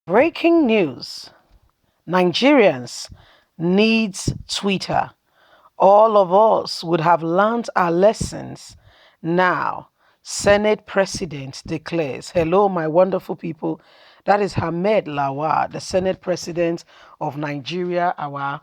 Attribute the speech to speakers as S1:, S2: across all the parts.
S1: Breaking news. Nigerians needs Twitter. All of us would have learned our lessons. Now, Senate President declares, hello, my wonderful people. That is Ahmed Lawal, the Senate President of Nigeria, our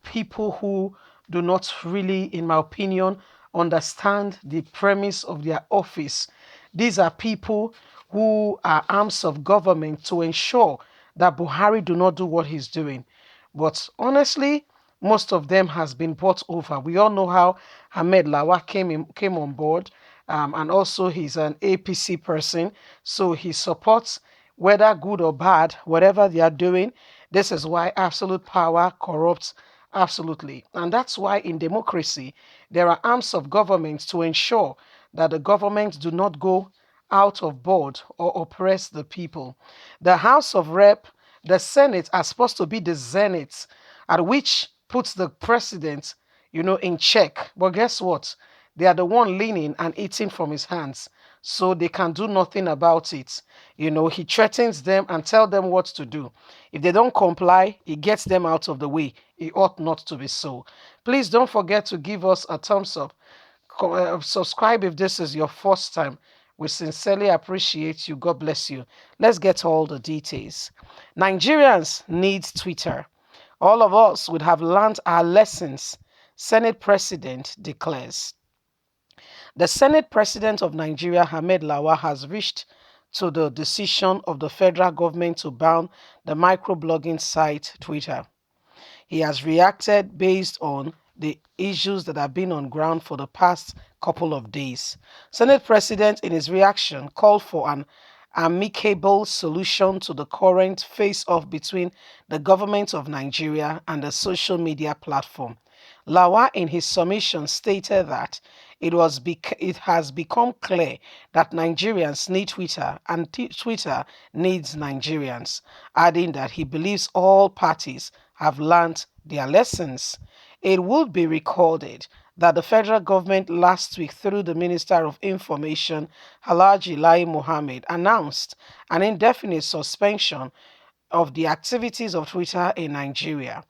S1: people who do not really, in my opinion, understand the premise of their office. These are people who are arms of government to ensure that Buhari do not do what he's doing. But honestly, most of them has been bought over. We all know how Ahmed Lawa came on board, and also he's an APC person, so he supports whether good or bad, whatever they are doing. This is why absolute power corrupts absolutely, and that's why in democracy there are arms of government to ensure that the government do not go out of board or oppress the people. The House of Rep, the Senate are supposed to be the zenith at which puts the president, in check. But guess what? They are the one leaning and eating from his hands. So they can do nothing about it. He threatens them and tell them what to do. If they don't comply, he gets them out of the way. It ought not to be so. Please don't forget to give us a thumbs up. Subscribe if this is your first time. We sincerely appreciate you. God bless you. Let's get all the details. Nigerians need Twitter. All of us would have learned our lessons, Senate President declares. The Senate President of Nigeria, Ahmed Lawa, has reached to the decision of the federal government to ban the microblogging site Twitter. He has reacted based on the issues that have been on ground for the past couple of days. Senate President, in his reaction, called for an amicable solution to the current face-off between the government of Nigeria and the social media platform. Lawa, in his submission, stated that it has become clear that Nigerians need Twitter and Twitter needs Nigerians, adding that he believes all parties have learned their lessons. It would be recorded that the federal government last week, through the Minister of Information, Alhaji Lai Mohammed, announced an indefinite suspension of the activities of Twitter in Nigeria,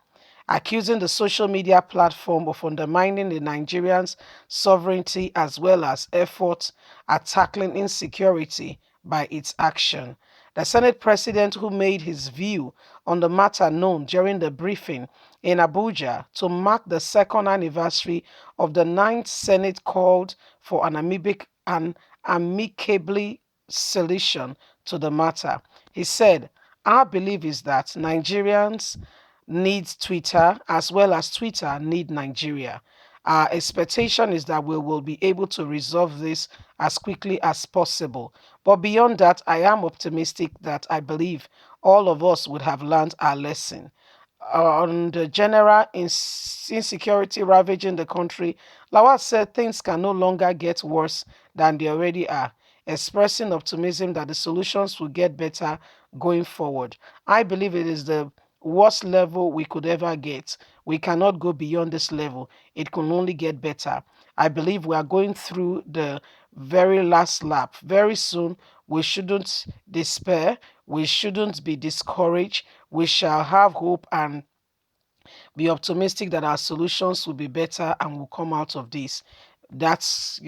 S1: accusing the social media platform of undermining the Nigerians' sovereignty as well as efforts at tackling insecurity by its action. The Senate President, who made his view on the matter known during the briefing in Abuja to mark the second anniversary of the Ninth Senate, called for an amicably solution to the matter. He said, our belief is that Nigerians needs Twitter as well as Twitter need Nigeria. Our expectation is that we will be able to resolve this as quickly as possible. But beyond that, I am optimistic that I believe all of us would have learned our lesson. On the general insecurity ravaging the country, Lawal said things can no longer get worse than they already are, expressing optimism that the solutions will get better going forward. I believe it is the worst level we could ever get. We cannot go beyond this level. It can only get better. I believe we are going through the very last lap. Very soon, we shouldn't despair. We shouldn't be discouraged. We shall have hope and be optimistic that our solutions will be better and will come out of this. That's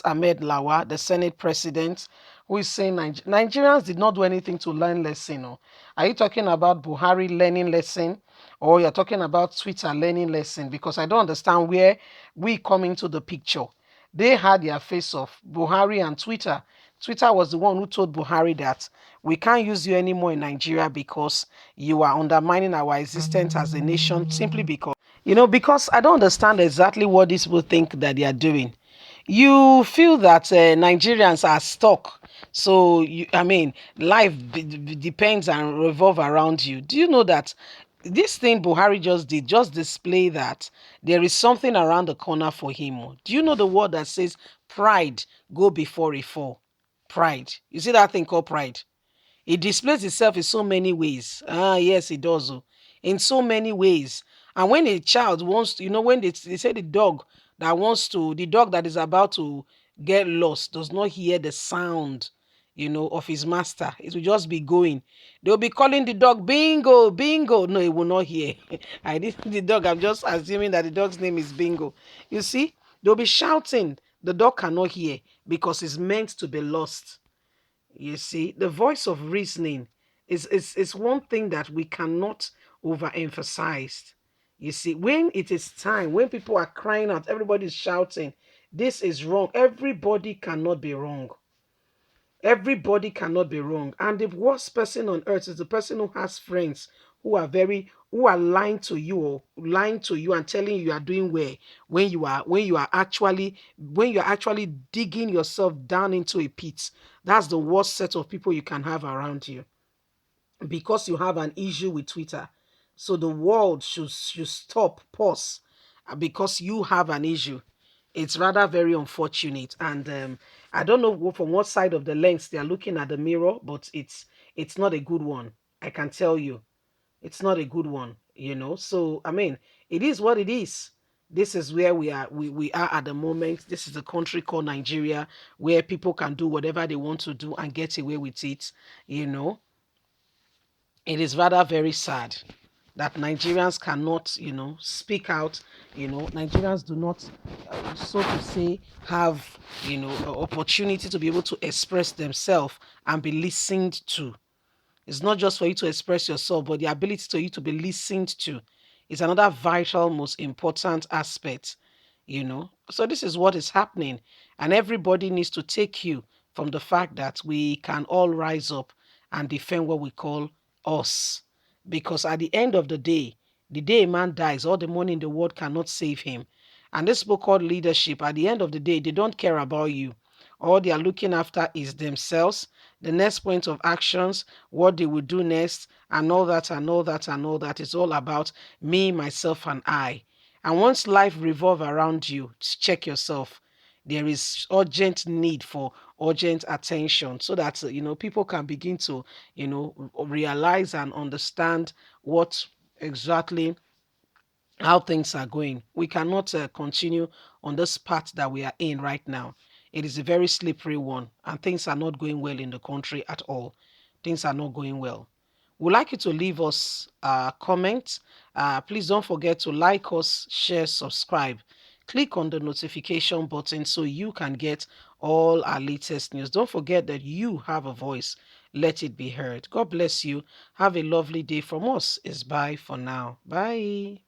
S1: Ahmed Lawa, the Senate President, who is saying Nigerians did not do anything to learn lesson. Oh. Are you talking about Buhari learning lesson, or you're talking about Twitter learning lesson? Because I don't understand where we come into the picture. They had their face off, Buhari and Twitter. Twitter was the one who told Buhari that we can't use you anymore in Nigeria because you are undermining our existence as a nation, simply because I don't understand exactly what these people think that they are doing. You feel that Nigerians are stuck. So, life depends and revolve around you. Do you know that this thing Buhari just did just display that there is something around the corner for him? Do you know the word that says pride go before a fall? Pride. You see that thing called pride? It displays itself in so many ways. Ah, yes, it does. Oh. In so many ways. And when a child wants to, when they say the dog that is about to get lost does not hear the sound, of his master. It will just be going. They'll be calling the dog Bingo, Bingo. No, it will not hear. I didn't the dog. I'm just assuming that the dog's name is Bingo. You see, they'll be shouting. The dog cannot hear because it's meant to be lost. You see, the voice of reasoning is one thing that we cannot overemphasize. You see, when it is time, when people are crying out, everybody's shouting, this is wrong. Everybody cannot be wrong. Everybody cannot be wrong. And the worst person on earth is the person who has friends who are lying to you or lying to you and telling you you are doing well when you are actually digging yourself down into a pit. That's the worst set of people you can have around you because you have an issue with Twitter. So the world should stop, pause, because you have an issue. It's rather very unfortunate, and I don't know from what side of the lens they are looking at the mirror, but it's not a good one. I can tell you, it's not a good one. So I mean, it is what it is. This is where we are at the moment. This is a country called Nigeria where people can do whatever they want to do and get away with it. You know, it is rather very sad that Nigerians cannot, speak out. Nigerians do not, so to say, have, opportunity to be able to express themselves and be listened to. It's not just for you to express yourself, but the ability to you to be listened to is another vital, most important aspect. So this is what is happening. And everybody needs to take you from the fact that we can all rise up and defend what we call us. Because at the end of the day a man dies, all the money in the world cannot save him. And this book called leadership, at the end of the day, they don't care about you. All they are looking after is themselves, the next point of actions, what they will do next, and all that, and all that, and all that. It's all about me, myself, and I. And once life revolve around you, check yourself. There is urgent need for urgent attention so that people can begin to realize and understand what exactly how things are going. We cannot continue on this path that we are in right now. It is a very slippery one, and things are not going well in the country at all. Things are not going well. We'd like you to leave us a comment. Please don't forget to like us, share, subscribe. Click on the notification button so you can get all our latest news. Don't forget that you have a voice. Let it be heard. God bless you. Have a lovely day from us. It's bye for now. Bye.